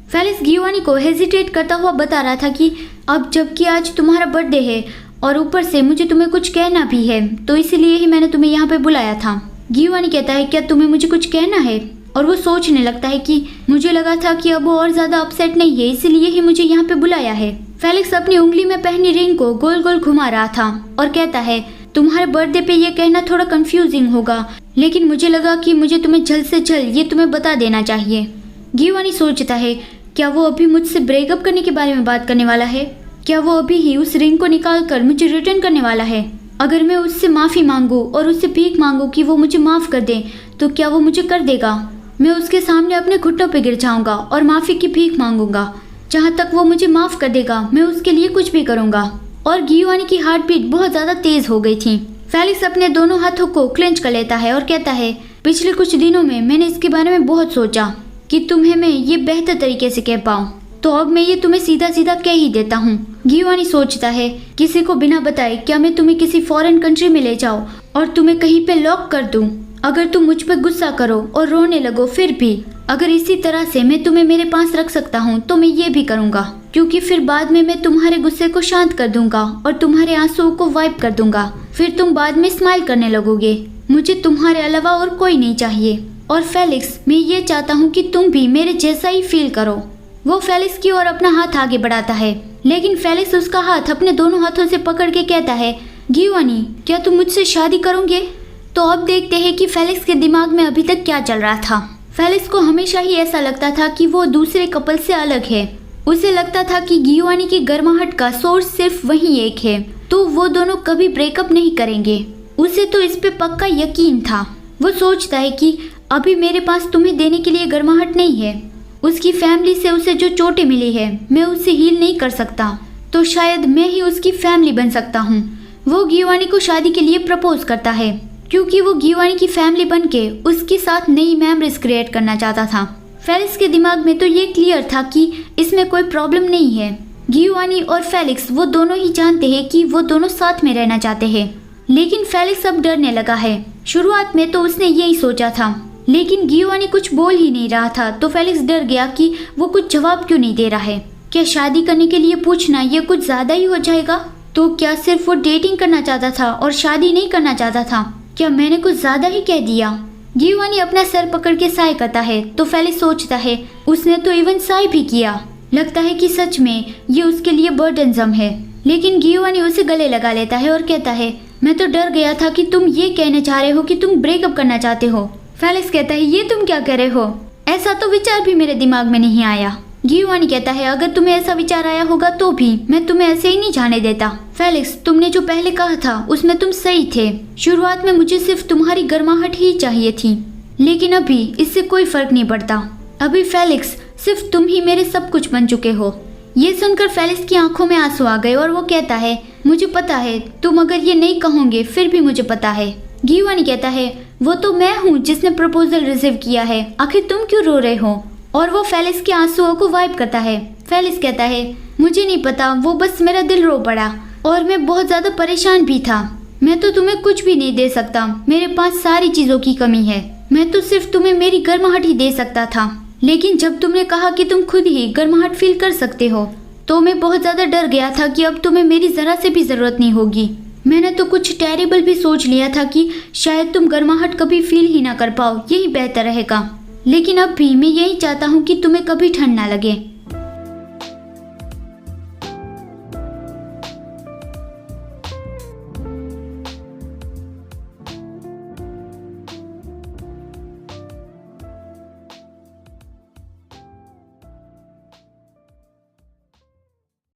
Felix गियोवानी को hesitate करता हुआ बता रहा था कि अब जबकि आज तुम्हारा बर्थडे है और ऊपर से मुझे तुम्हें कुछ कहना भी है, तो इसलिए ही मैंने तुम्हें यहाँ पे बुलाया था। गियोवानी कहता है क्या तुम्हें मुझे कुछ कहना है, और वो सोचने लगता है कि मुझे लगा था कि अब वो और ज्यादा अपसेट नहीं है, इसलिए ही मुझे यहाँ पे बुलाया है। फेलिक्स अपनी उंगली में पहनी रिंग को गोल गोल घुमा रहा था और कहता है तुम्हारे बर्थडे पे ये कहना थोड़ा कंफ्यूजिंग होगा, लेकिन मुझे लगा कि मुझे तुम्हें जल्द से जल्द ये तुम्हें बता देना चाहिए। गियोवानी सोचता है क्या वो अभी मुझसे ब्रेकअप करने के बारे में बात करने वाला है? क्या वो अभी ही उस रिंग को निकाल कर मुझे रिटर्न करने वाला है? अगर मैं उससे माफ़ी मांगूं और उससे भीख मांगूं कि वो मुझे माफ़ कर दे, तो क्या वो मुझे कर देगा? मैं उसके सामने अपने घुटनों पे गिर जाऊंगा और माफ़ी की भीख मांगूंगा। जहाँ तक वो मुझे माफ़ कर देगा मैं उसके लिए कुछ भी करूंगा। और गियोवानी की हार्ट बीट बहुत ज़्यादा तेज हो गई थी। फेलिक्स अपने दोनों हाथों को क्लेंच कर लेता है और कहता है पिछले कुछ दिनों में मैंने इसके बारे में बहुत सोचा कि तुम्हें मैं ये बेहतर तरीके से कह पाऊँ, तो अब मैं ये तुम्हें सीधा सीधा कह ही देता हूँ। गियोवानी सोचता है किसी को बिना बताए क्या मैं तुम्हें किसी फॉरेन कंट्री में ले जाऊँ और तुम्हें कहीं पे लॉक कर दूँ? अगर तुम मुझ पर गुस्सा करो और रोने लगो, फिर भी अगर इसी तरह से मैं तुम्हें मेरे पास रख सकता हूँ तो मैं ये भी करूँगा, क्योंकि फिर बाद में मैं तुम्हारे गुस्से को शांत कर दूंगा और तुम्हारे आंसुओं को वाइप कर दूंगा। फिर तुम बाद में स्माइल करने लगोगे। मुझे तुम्हारे अलावा और कोई नहीं चाहिए। और फेलिक्स मैं ये चाहता हूँ कि तुम भी मेरे जैसा ही फील करो। वो फेलिक्स की ओर अपना हाथ आगे बढ़ाता है, लेकिन फेलिक्स उसका हाथ अपने दोनों हाथों से पकड़ के कहता है गियोवानी क्या तुम मुझसे शादी करोगे? तो अब देखते हैं कि फेलिक्स के दिमाग में अभी तक क्या चल रहा था। फेलिक्स को हमेशा ही ऐसा लगता था कि वो दूसरे कपल से अलग है। उसे लगता था कि गियोवानी की गर्माहट का सोर्स सिर्फ वही एक है, तो वो दोनों कभी ब्रेकअप नहीं करेंगे। उसे तो इस पे पक्का यकीन था। वो सोचता है कि अभी मेरे पास तुम्हें देने के लिए गर्माहट नहीं है। उसकी फैमिली से उसे जो चोटें मिली है मैं उससे हील नहीं कर सकता, तो शायद मैं ही उसकी फैमिली बन सकता हूँ। वो गियोवानी को शादी के लिए प्रपोज करता है, क्योंकि वो गियोवानी की फैमिली बन के उसके साथ नई मेमोरीज क्रिएट करना चाहता था। फेलिक्स के दिमाग में तो ये क्लियर था कि इसमें कोई प्रॉब्लम नहीं है। गियोवानी और फेलिक्स वो दोनों ही जानते हैं कि वो दोनों साथ में रहना चाहते हैं, लेकिन फेलिक्स अब डरने लगा है। शुरुआत में तो उसने यही सोचा था, लेकिन गियोवानी कुछ बोल ही नहीं रहा था, तो फेलिक्स डर गया कि वो कुछ जवाब क्यों नहीं दे रहा है। क्या शादी करने के लिए पूछना ये कुछ ज्यादा ही हो जाएगा? तो क्या सिर्फ वो डेटिंग करना चाहता था और शादी नहीं करना चाहता था? क्या मैंने कुछ ज्यादा ही कह दिया? गियोवानी अपना सर पकड़ के साय करता है, तो फेलिक्स सोचता है उसने तो इवन साय भी किया। लगता है कि सच में ये उसके लिए बर्डनसम है। लेकिन गियोवानी उसे गले लगा लेता है और कहता है मैं तो डर गया था कि तुम ये कहने चाह रहे हो कि तुम ब्रेकअप करना चाहते हो। फेलिक्स कहता है ये तुम क्या कह रहे हो? ऐसा तो विचार भी मेरे दिमाग में नहीं आया। गियोवानी कहता है अगर तुम्हें ऐसा विचार आया होगा तो भी मैं तुम्हें ऐसे ही नहीं जाने देता। फेलिक्स तुमने जो पहले कहा था उसमें तुम सही थे। शुरुआत में मुझे सिर्फ तुम्हारी गर्माहट ही चाहिए थी, लेकिन अभी इससे कोई फर्क नहीं पड़ता। अभी फेलिक्स सिर्फ तुम ही मेरे सब कुछ बन चुके हो। ये सुनकर फेलिक्स की आंखों में आंसू आ गए और वो कहता है मुझे पता है तुम अगर ये नहीं कहोगे फिर भी मुझे पता है। गियोवानी कहता है वो तो मैं हूँ जिसने प्रपोजल रिसीव किया है, आखिर तुम क्यों रो रहे हो? और वो फेलिक्स के आंसुओं को वाइप करता है। फेलिक्स कहता है मुझे नहीं पता, वो बस मेरा दिल रो पड़ा और मैं बहुत ज्यादा परेशान भी था। मैं तो तुम्हें कुछ भी नहीं दे सकता, मेरे पास सारी चीजों की कमी है। मैं तो सिर्फ तुम्हें मेरी गर्माहट ही दे सकता था, लेकिन जब तुमने कहा कि तुम खुद ही गर्माहट फील कर सकते हो तो मैं बहुत ज्यादा डर गया था कि अब तुम्हें मेरी जरा से भी जरूरत नहीं होगी। मैंने तो कुछ टेरिबल भी सोच लिया था कि शायद तुम गर्माहट कभी फील ही ना कर पाओ, यही बेहतर रहेगा। लेकिन अब भी मैं यही चाहता हूँ कि तुम्हें कभी ठंड ना लगे।